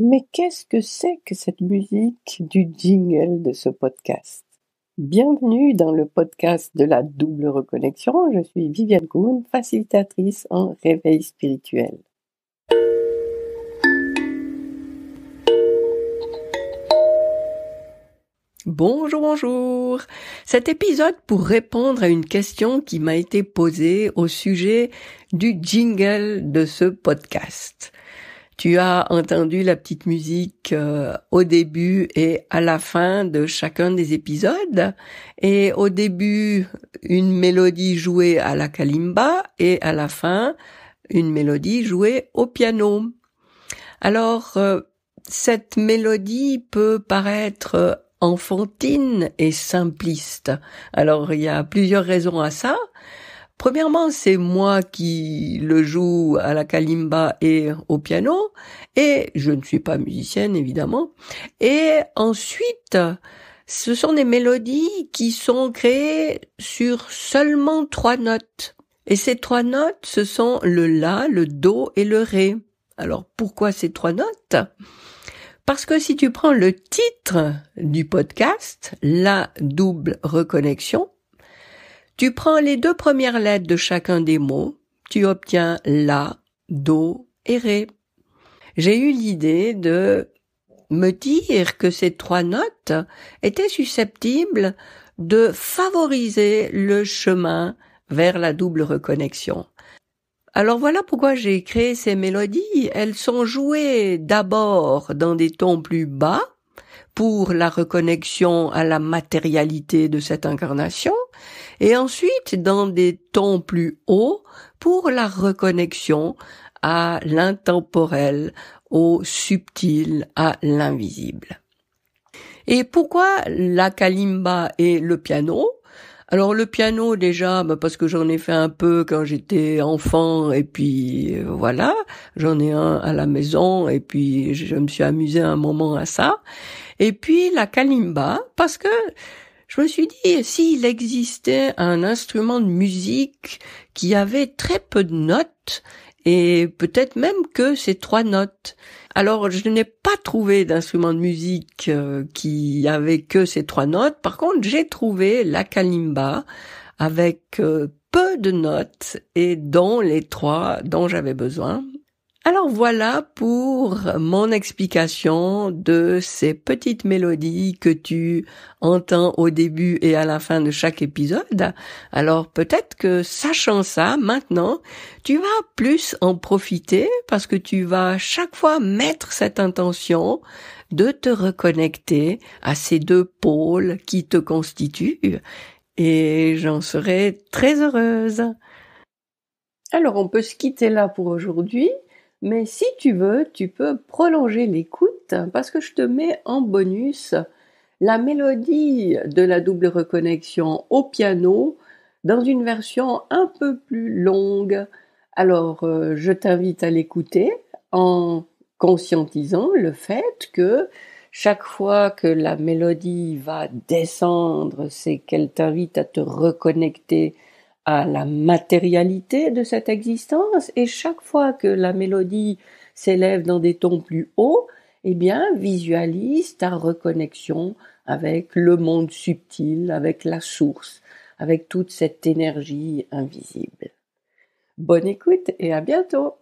Mais qu'est-ce que c'est que cette musique du jingle de ce podcast? Bienvenue dans le podcast de la double reconnexion. Je suis Viviane Kuhn, facilitatrice en réveil spirituel. Bonjour. Cet épisode pour répondre à une question qui m'a été posée au sujet du jingle de ce podcast. Tu as entendu la petite musique au début et à la fin de chacun des épisodes. Et au début, une mélodie jouée à la kalimba et à la fin, une mélodie jouée au piano. Alors, cette mélodie peut paraître enfantine et simpliste. Alors, il y a plusieurs raisons à ça. Premièrement, c'est moi qui le joue à la kalimba et au piano, et je ne suis pas musicienne, évidemment. Et ensuite, ce sont des mélodies qui sont créées sur seulement 3 notes. Et ces 3 notes, ce sont le la, le do et le ré. Alors, pourquoi ces 3 notes ? Parce que si tu prends le titre du podcast, la double reconnexion, tu prends les 2 premières lettres de chacun des mots, tu obtiens la, do et ré. J'ai eu l'idée de me dire que ces 3 notes étaient susceptibles de favoriser le chemin vers la double reconnexion. Alors voilà pourquoi j'ai créé ces mélodies. Elles sont jouées d'abord dans des tons plus bas pour la reconnexion à la matérialité de cette incarnation, et ensuite dans des tons plus hauts pour la reconnexion à l'intemporel, au subtil, à l'invisible. Et pourquoi la kalimba et le piano ? Alors le piano déjà, parce que j'en ai fait un peu quand j'étais enfant et puis voilà, j'en ai un à la maison et puis je me suis amusée un moment à ça. Et puis la kalimba, parce que je me suis dit, s'il existait un instrument de musique qui avait très peu de notes, et peut-être même que ces 3 notes. Alors, je n'ai pas trouvé d'instrument de musique qui avait que ces 3 notes. Par contre, j'ai trouvé la kalimba avec peu de notes et dont les 3 dont j'avais besoin. Alors voilà pour mon explication de ces petites mélodies que tu entends au début et à la fin de chaque épisode. Alors peut-être que sachant ça, maintenant, tu vas plus en profiter parce que tu vas chaque fois mettre cette intention de te reconnecter à ces 2 pôles qui te constituent et j'en serai très heureuse. Alors on peut se quitter là pour aujourd'hui. Mais si tu veux, tu peux prolonger l'écoute parce que je te mets en bonus la mélodie de la double reconnexion au piano dans une version un peu plus longue. Alors, je t'invite à l'écouter en conscientisant le fait que chaque fois que la mélodie va descendre, c'est qu'elle t'invite à te reconnecter à la matérialité de cette existence, et chaque fois que la mélodie s'élève dans des tons plus hauts, eh bien, visualise ta reconnexion avec le monde subtil, avec la source, avec toute cette énergie invisible. Bonne écoute et à bientôt!